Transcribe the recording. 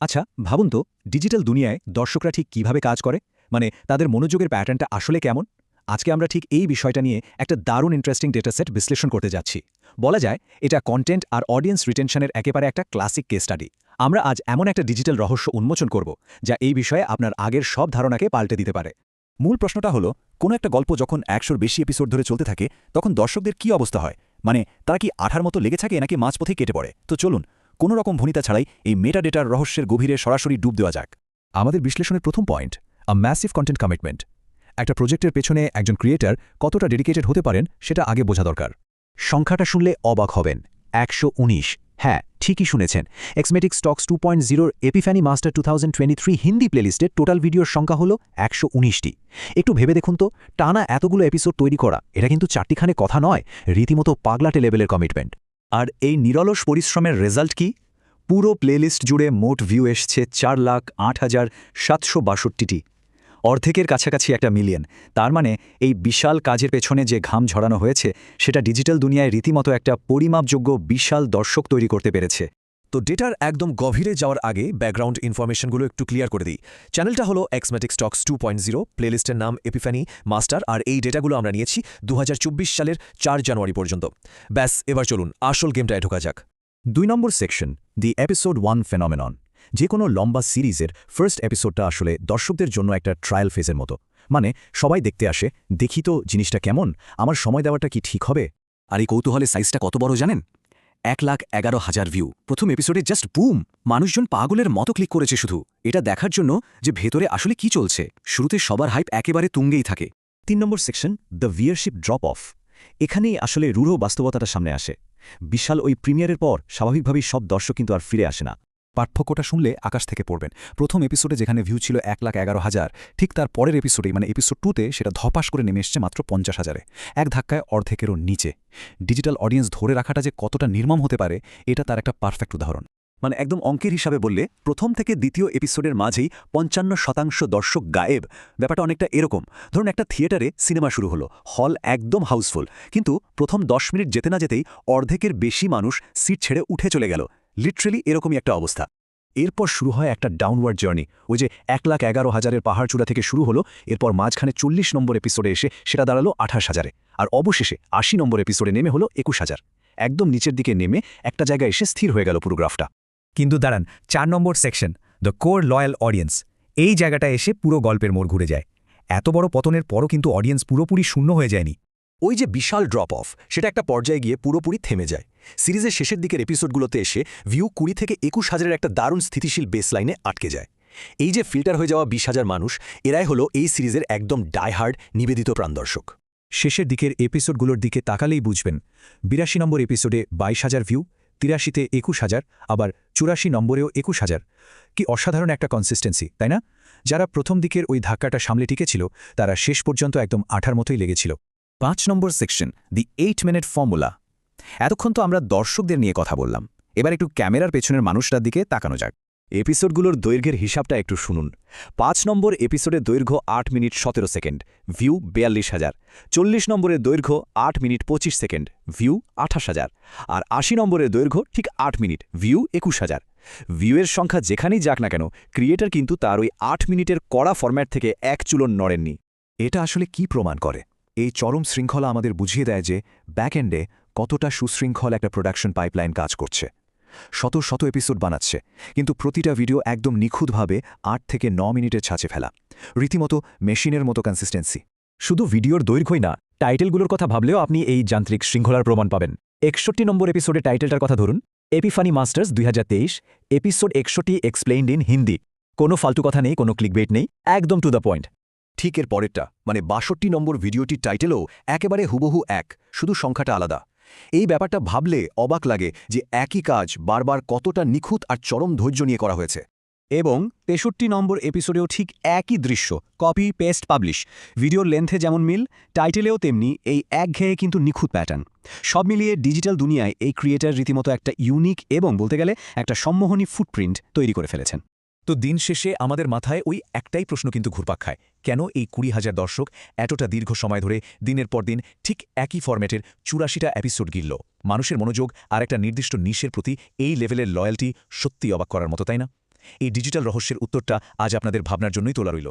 আচ্ছা ভাবুন তো ডিজিটাল দুনিয়ায় দর্শকরা ঠিক কিভাবে কাজ করে মানে তাদের মনোযোগের প্যাটার্নটা আসলে কেমন আজকে আমরা ঠিক এই বিষয়টা নিয়ে একটা দারুণ ইন্টারেস্টিং ডেটাসেট বিশ্লেষণ করতে যাচ্ছি বলা যায় এটা কন্টেন্ট আর অডিয়েন্স রিটেনশনের একেবারে একটা ক্লাসিক কেস স্টাডি আমরা আজ এমন একটা ডিজিটাল রহস্য উন্মোচন করব যা এই বিষয়ে আপনার আগের সব ধারণাকে পাল্টে দিতে পারে মূল প্রশ্নটা হলো কোনো একটা গল্প যখন ১০০-র বেশি এপিসোড ধরে চলতে থাকে তখন দর্শকদের কি অবস্থা হয় মানে তারা কি আঠার মতো লেগে থাকে নাকি মাঝপথেই কেটে পড়ে তো চলুন কোনো রকম ভনিতা ছাড়াই এই মেটা ডেটার রহস্যের গভীরে সরাসরি ডুব দেওয়া যাক আমাদের বিশ্লেষণের প্রথম পয়েন্ট ম্যাসিভ কন্টেন্ট কমিটমেন্ট একটা প্রজেক্টের পেছনে একজন ক্রিয়েটর কতটা ডেডিকেটেড হতে পারেন সেটা আগে বোঝা দরকার সংখ্যাটা শুনলে অবাক হবেন ১১৯ হ্যাঁ ঠিকই শুনেছেন এক্সমেটিক স্টকস 2.0 এপিফ্যানি মাস্টার 2023 হিন্দি প্লেলিস্টে টোটাল ভিডিওর সংখ্যা হল ১১৯টি একটু ভেবে দেখুন তো টানা এতগুলো এপিসোড তৈরি করা এটা কিন্তু চারটিখানে কথা নয় রীতিমতো পাগলাটে লেভেলের কমিটমেন্ট আর এই নিরলস পরিশ্রমের রেজাল্ট কি পুরো প্লেলিস্ট জুড়ে মোট ভিউ এসছে ৪,০৮,৭৬২টি অর্ধেকের কাছাকাছি একটা মিলিয়ন তার মানে এই বিশাল কাজের পেছনে যে ঘাম ঝরানো হয়েছে সেটা ডিজিটাল দুনিয়ায় রীতিমতো একটা পরিমাপযোগ্য বিশাল দর্শক তৈরি করতে পেরেছে তো ডেটার একদম গভীরে যাওয়ার আগে ব্যাকগ্রাউন্ড ইনফরমেশনগুলো একটু ক্লিয়ার করে দিই চ্যানেলটা হলো এক্সমেটিক স্টকস 2.0 প্লেলিস্টের নাম এপিফ্যানি মাস্টার আর এই ডেটাগুলো আমরা নিয়েছি ২০২৪ সালের ৪ জানুয়ারি পর্যন্ত ব্যাস এবার চলুন আসল গেমটায় ঢোকা যাক ২ নম্বর সেকশন দি এপিসোড 1 ফেনোমেনন যে কোনো লম্বা সিরিজের ফার্স্ট এপিসোডটা আসলে দর্শকদের জন্য একটা ট্রায়াল ফেজের মতো মানে সবাই দেখতে আসে দেখি তো জিনিসটা কেমন আমার সময় দেওয়াটা কি ঠিক হবে আর এই কৌতূহলের সাইজটা কত বড় জানেন ১,১১,০০০ ভিউ প্রথম এপিসোডে জাস্ট বুম মানুষজন পাগলের মতো ক্লিক করেছে শুধু এটা দেখার জন্য যে ভেতরে আসলে কি চলছে শুরুতে সবার হাইপ একেবারে তুঙ্গেই থাকে ৩ নম্বর সেকশন দ্য ভিয়ারশিপ ড্রপ অফ এখানেই আসলে রূঢ় বাস্তবতাটা সামনে আসে বিশাল ওই প্রিমিয়ারের পর স্বাভাবিকভাবেই সব দর্শক কিন্তু আর ফিরে আসে না পার্থক্যটা শুনলে আকাশ থেকে পড়বেন প্রথম এপিসোডে যেখানে ভিউ ছিল ১,১১,০০০ ঠিক তার পরের এপিসোডেই মানে এপিসোড 2তে সেটা ধপাস করে নেমে এসছে মাত্র ৫০,০০০-এ এক ধাক্কায় অর্ধেকেরও নিচে ডিজিটাল অডিয়েন্স ধরে রাখাটা যে কতটা নির্মম হতে পারে এটা তার একটা পারফেক্ট উদাহরণ মানে একদম অঙ্কের হিসাবে বললে প্রথম থেকে দ্বিতীয় এপিসোডের মাঝেই ৫৫% দর্শক গায়েব ব্যাপারটা অনেকটা এরকম ধরুন একটা থিয়েটারে সিনেমা শুরু হলো হল একদম হাউসফুল কিন্তু প্রথম ১০ মিনিট যেতে না যেতেই অর্ধেকের বেশি মানুষ সিট ছেড়ে উঠে চলে গেল লিটারেলি এরকমই একটা অবস্থা এরপর শুরু হয় একটা ডাউনওয়ার্ড জার্নি ওই যে ১,১১,০০০-এর পাহাড়চূড়া থেকে শুরু হলো এরপর মাঝখানে ৪০ নম্বর এপিসোডে এসে সেটা দাঁড়ালো ২৮,০০০-এ আর অবশেষে ৮০ নম্বর এপিসোডে নেমে হলো ২১,০০০ একদম নিচের দিকে নেমে একটা জায়গায় এসে স্থির হয়ে গেল পুরো গ্রাফটা কিন্তু দাঁড়ান ৪ number section the core loyal audience এই জায়গাটা এসে পুরো গল্পের মোড় ঘুরে যায় এত বড় পতনের পরও কিন্তু অডিয়েন্স পুরোপুরি শূন্য হয়ে যায়নি ওই যে বিশাল ড্রপ অফ সেটা একটা পর্যায়ে গিয়ে পুরোপুরি থেমে যায় সিরিজের শেষের দিকের এপিসোডগুলোতে এসে ভিউ ২০ থেকে ২১,০০০-এর একটা দারুণ স্থিতিশীল বেসলাইনে আটকে যায় এই যে ফিল্টার হয়ে যাওয়া ২০,০০০ মানুষ এরাই হলো এই সিরিজের একদম ডাইহার্ড নিবেদিত প্রাণদর্শক শেষের দিকের এপিসোডগুলোর দিকে তাকালেই বুঝবেন ৮২ নম্বর এপিসোডে ২২,০০০ ভিউ ৮৩তে ২১,০০০ আবার ৮৪ নম্বরেও ২১,০০০ কি অসাধারণ একটা কনসিস্টেন্সি তাই না যারা প্রথম দিকের ওই ধাক্কাটা সামলে টিকেছিল তারা শেষ পর্যন্ত একদম আঠার মতোই লেগেছিল ৫ নম্বর সেকশন দি 8 মিনিট ফর্মুলা এতক্ষণ তো আমরা দর্শকদের নিয়ে কথা বললাম এবার একটু ক্যামেরার পেছনের মানুষটার দিকে তাকানো যাক এপিসোডগুলোর দৈর্ঘ্যের হিসাবটা একটু শুনুন ৫ নম্বর এপিসোডের দৈর্ঘ্য ৮ মিনিট ১৭ সেকেন্ড ভিউ ৪২,০০০ ৪০ নম্বরের দৈর্ঘ্য ৮ মিনিট ২৫ সেকেন্ড ভিউ ২৮,০০০ আর ৮০ নম্বরের দৈর্ঘ্য ঠিক ৮ মিনিট ভিউ ২১,০০০ ভিউয়ের সংখ্যা যেখানেই যাক না কেন ক্রিয়েটর কিন্তু তার ওই ৮ মিনিটের কড়া ফরম্যাট থেকে এক চুলন নড়েননি এটা আসলে কি প্রমাণ করে এই চরম শৃঙ্খলা আমাদের বুঝিয়ে দেয় যে ব্যাকএন্ডে কতটা সুশৃঙ্খল একটা প্রোডাকশন পাইপলাইন কাজ করছে শত শত এপিসোড বানাচ্ছে কিন্তু প্রতিটা ভিডিও একদম নিখুঁতভাবে ৮ থেকে ৯ মিনিটের ছাঁচে ফেলা রীতিমতো মেশিনের মতো কনসিস্টেন্সি শুধু ভিডিওর দৈর্ঘ্যই না টাইটেলগুলোর কথা ভাবলেও আপনি এই যান্ত্রিক শৃঙ্খলার প্রমাণ পাবেন ৬১ নম্বর এপিসোডে টাইটেলটার কথা ধরুন Epiphany masters ২০২৩ episode ৬১ explained in Hindi কোনো ফালতু কথা নেই কোনো ক্লিকবেট নেই একদম টু দ্য পয়েন্ট ঠিক এর পরেরটা মানে ৬২ নম্বর ভিডিওটির টাইটেলও একেবারে হুবহু এক শুধু সংখ্যাটা আলাদা এই ব্যাপারটা ভাবলে অবাক লাগে যে একই কাজ বারবার কতটা নিখুঁত আর চরম ধৈর্য নিয়ে করা হয়েছে এবং ৬৩ নম্বর এপিসোডেও ঠিক একই দৃশ্য কপি পেস্ট পাবলিশ ভিডিওর লেন্থে যেমন মিল টাইটেলেও তেমনি এই একঘেয়ে কিন্তু নিখুঁত প্যাটার্ন সব মিলিয়ে ডিজিটাল দুনিয়ায় এই ক্রিয়েটার রীতিমতো একটা ইউনিক এবং বলতে গেলে একটা সম্মোহনী ফুটপ্রিন্ট তৈরি করে ফেলেছেন তো দিন শেষে আমাদের মাথায় ওই একটাই প্রশ্ন কিন্তু ঘুরপাক খায় কেন এই ২০,০০০ দর্শক এতটা দীর্ঘ সময় ধরে দিনের পর দিন ঠিক একই ফরম্যাটের ৮৪টা এপিসোড গিলল মানুষের মনোযোগ আর একটা নির্দিষ্ট নিশের প্রতি এই লেভেলের লয়্যালটি সত্যি অবাক করার মতো তাই না এই ডিজিটাল রহস্যের উত্তরটা আজ আপনাদের ভাবনার জন্যই তোলা রইল।